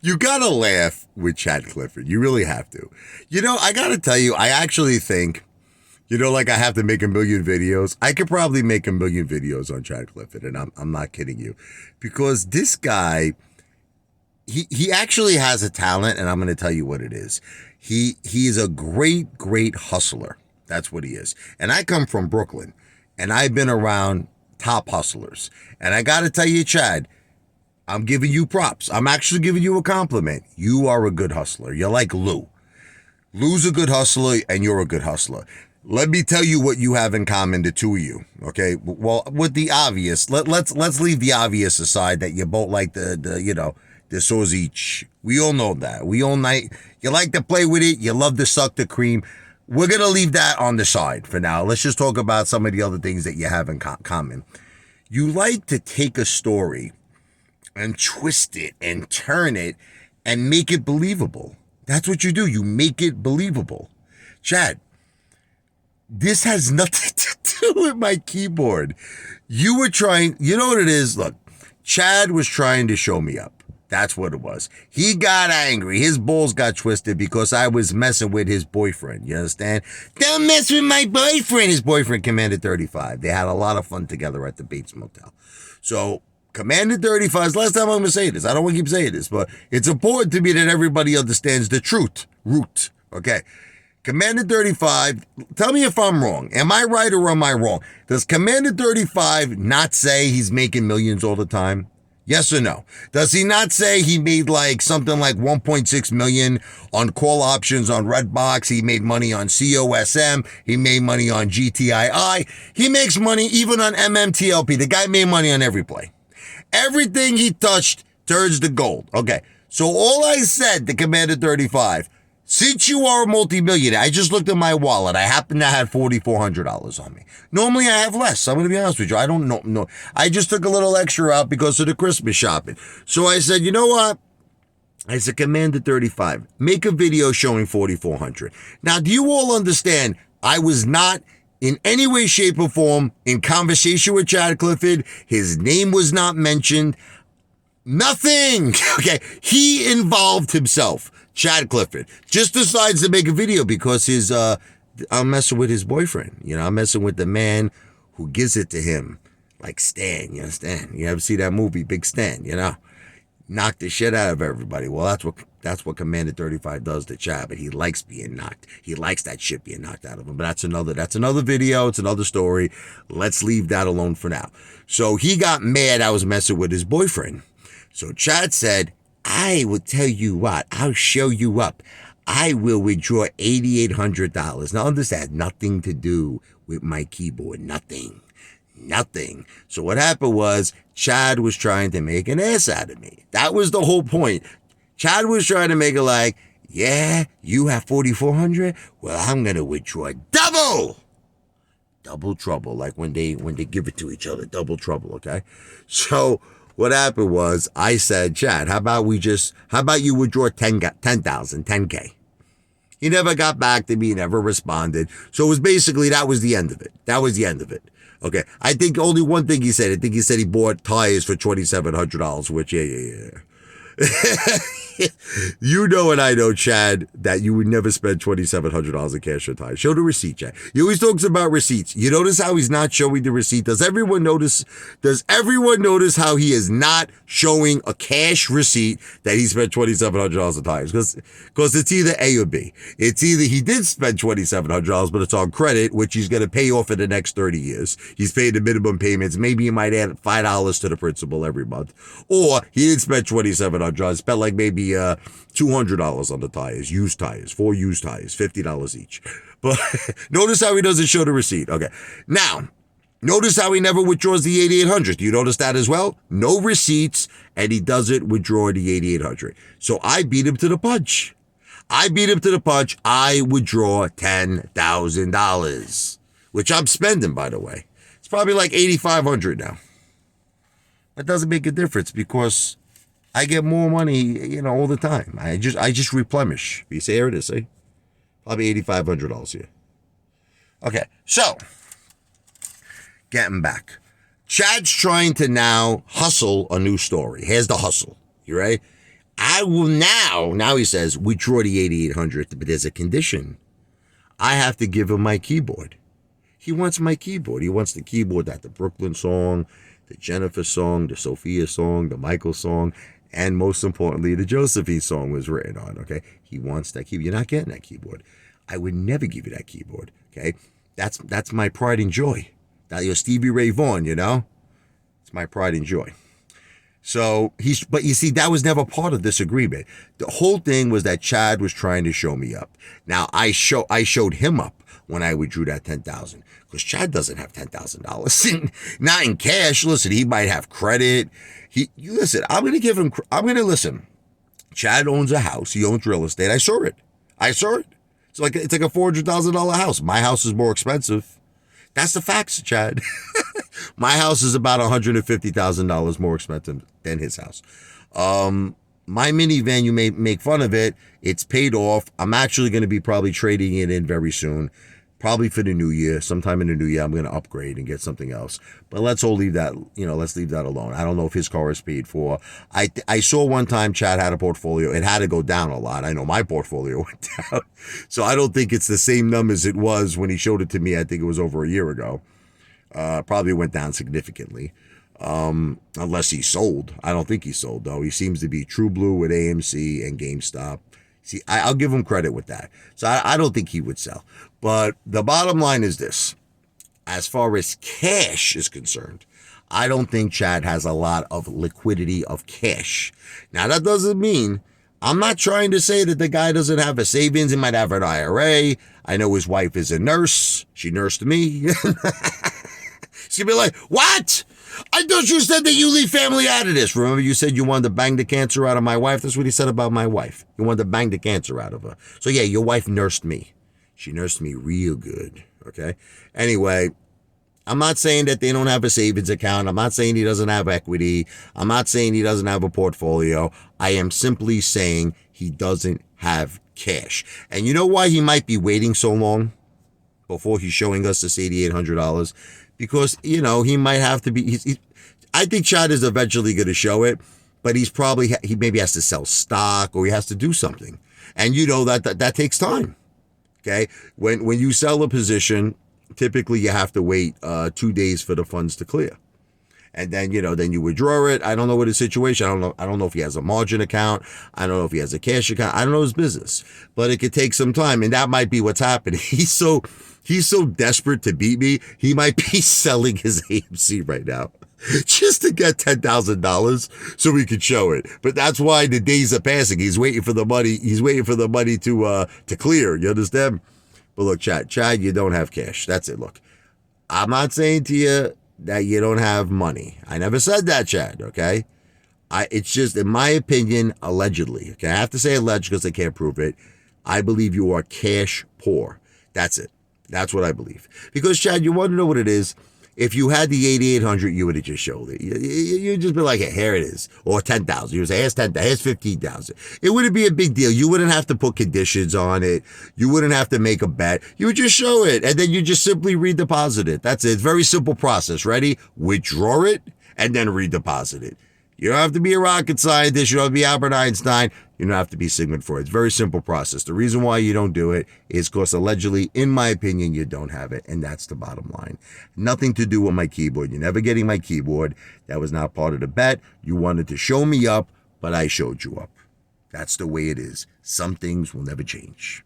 You gotta laugh with Chad Clifford. You really have to. You know, I gotta tell you, I actually think, like I have to make a million videos. I could probably make a million videos on Chad Clifford, and I'm not kidding you, because this guy, he actually has a talent, and I'm going to tell you what it is. He is a great hustler. That's what he is. And I come from Brooklyn, and I've been around top hustlers. And I got to tell you, Chad, I'm giving you props. I'm actually giving you a compliment. You are a good hustler. You're like Lou. Lou's a good hustler, and you're a good hustler. Let me tell you what you have in common, the two of you. Okay. Well, with the obvious, let's leave the obvious aside, that you both like the sausage. We all know that. You like to play with it. You love to suck the cream. We're going to leave that on the side for now. Let's just talk about some of the other things that you have in common. You like to take a story and twist it and turn it and make it believable. That's what you do. You make it believable. Chad, this has nothing to do with my keyboard. You were trying, you know what it is? Look, Chad was trying to show me up. That's what it was. He got angry. His balls got twisted because I was messing with his boyfriend. You understand? Don't mess with my boyfriend. His boyfriend, Commander 35. They had a lot of fun together at the Bates Motel. So, Commander 35, last time I'm going to say this. I don't want to keep saying this, but it's important to me that everybody understands the truth. Root. Okay. Commander 35, tell me if I'm wrong. Am I right or am I wrong? Does Commander 35 not say he's making millions all the time? Yes or no? Does he not say he made something like 1.6 million on call options on Redbox? He made money on COSM. He made money on GTII. He makes money even on MMTLP. The guy made money on every play. Everything he touched turns to gold. Okay, so all I said to Commander 35, since you are a multimillionaire, I just looked at my wallet. I happen to have $4,400 on me. Normally I have less. I'm going to be honest with you. I don't know. No, I just took a little extra out because of the Christmas shopping. So I said, you know what? I said, Commander 35, make a video showing 4,400. Now, do you all understand? I was not in any way, shape, or form in conversation with Chad Clifford. His name was not mentioned. Nothing. Okay. He involved himself. Chad Clifford just decides to make a video because I'm messing with his boyfriend. I'm messing with the man who gives it to him, like Stan. You understand? You ever see that movie, Big Stan? Knock the shit out of everybody. Well, that's what Commander 35 does to Chad, but he likes being knocked. He likes that shit being knocked out of him. But that's another video. It's another story. Let's leave that alone for now. So he got mad I was messing with his boyfriend. So Chad said, I will tell you what, I'll show you up. I will withdraw $8,800. Now, this had nothing to do with my keyboard. Nothing. So what happened was Chad was trying to make an ass out of me. That was the whole point. Chad was trying to make it like, yeah, you have 4,400? Well, I'm going to withdraw double trouble. Like when they give it to each other, double trouble. Okay. So what happened was I said, Chad, how about you withdraw 10K? He never got back to me, never responded. So it was basically, that was the end of it. Okay. I think only one thing he said. I think he said he bought tires for $2,700, which, yeah. You know and I know, Chad, that you would never spend $2,700 in cash on tires. Show the receipt, Chad. He always talks about receipts. You notice how he's not showing the receipt? Does everyone notice how he is not showing a cash receipt that he spent $2,700 on tires? Because it's either A or B. It's either he did spend $2,700, but it's on credit, which he's going to pay off in the next 30 years. He's paid the minimum payments. Maybe he might add $5 to the principal every month. Or he didn't spend $2,700, spent like maybe $200 on the tires, used tires, 4 used tires, $50 each. But notice how he doesn't show the receipt. Okay. Now, notice how he never withdraws the 8,800. Do you notice that as well? No receipts, and he doesn't withdraw the 8,800. So I beat him to the punch. I withdraw $10,000, which I'm spending, by the way. It's probably like 8,500 now. That doesn't make a difference because I get more money, all the time. I just replenish. You say, here it is, see? Probably $8,500 here. Okay, so, getting back. Chad's trying to now hustle a new story. Here's the hustle. You ready? I will now he says, withdraw the 8800, but there's a condition. I have to give him my keyboard. He wants my keyboard. He wants the keyboard that the Brooklyn song, the Jennifer song, the Sophia song, the Michael song, and most importantly, the Josephine song was written on, okay? He wants that keyboard. You're not getting that keyboard. I would never give you that keyboard, okay? That's my pride and joy. That you're Stevie Ray Vaughan, you know? It's my pride and joy. So but you see, that was never part of this agreement. The whole thing was that Chad was trying to show me up. Now I showed him up when I withdrew that $10,000, because Chad doesn't have $10,000, not in cash. Listen, he might have credit. Listen. I'm gonna listen. Chad owns a house. He owns real estate. I saw it. It's like a $400,000 house. My house is more expensive. That's the facts, Chad. My house is about $150,000 more expensive than his house. My minivan, you may make fun of it. It's paid off. I'm actually going to be probably trading it in very soon. Probably for the new year. Sometime in the new year, I'm going to upgrade and get something else. But let's leave that alone. I don't know if his car is paid for. I saw one time Chad had a portfolio. It had to go down a lot. I know my portfolio went down. So I don't think it's the same numbers it was when he showed it to me. I think it was over a year ago. Probably went down significantly. Unless he sold. I don't think he sold, though. He seems to be true blue with AMC and GameStop. See, I'll give him credit with that. So I don't think he would sell. But the bottom line is this. As far as cash is concerned, I don't think Chad has a lot of liquidity of cash. Now, that doesn't mean, I'm not trying to say that the guy doesn't have a savings. He might have an IRA. I know his wife is a nurse. She nursed me. She's going to be like, what? I thought you said that you leave family out of this. Remember you said you wanted to bang the cancer out of my wife? That's what he said about my wife. You wanted to bang the cancer out of her. So yeah, your wife nursed me. She nursed me real good, okay? Anyway, I'm not saying that they don't have a savings account. I'm not saying he doesn't have equity. I'm not saying he doesn't have a portfolio. I am simply saying he doesn't have cash. And you know why he might be waiting so long before he's showing us this $8,800? Because, he might have to be, I think Chad is eventually going to show it, but he maybe has to sell stock or he has to do something. And that takes time. Okay. When you sell a position, typically you have to wait 2 days for the funds to clear. And then, then you withdraw it. I don't know what his situation. I don't know if he has a margin account. I don't know if he has a cash account. I don't know his business, but it could take some time. And that might be what's happening. He's so desperate to beat me. He might be selling his AMC right now just to get $10,000 so we could show it. But that's why the days are passing. He's waiting for the money. He's waiting for the money to clear. You understand? But look, Chad, you don't have cash. That's it. Look, I'm not saying to you that you don't have money. I never said that, Chad, okay? It's just, in my opinion, allegedly, okay? I have to say alleged because I can't prove it. I believe you are cash poor. That's it. That's what I believe. Because, Chad, you want to know what it is? If you had the 8,800, you would have just showed it. You'd just be like, hey, here it is. Or 10,000. You would say, here's 10,000, here's 15,000. It wouldn't be a big deal. You wouldn't have to put conditions on it. You wouldn't have to make a bet. You would just show it. And then you just simply redeposit it. That's it. It's a very simple process. Ready? Withdraw it and then redeposit it. You don't have to be a rocket scientist. You don't have to be Albert Einstein. You don't have to be Sigmund Freud. It's a very simple process. The reason why you don't do it is because allegedly, in my opinion, you don't have it. And that's the bottom line. Nothing to do with my keyboard. You're never getting my keyboard. That was not part of the bet. You wanted to show me up, but I showed you up. That's the way it is. Some things will never change.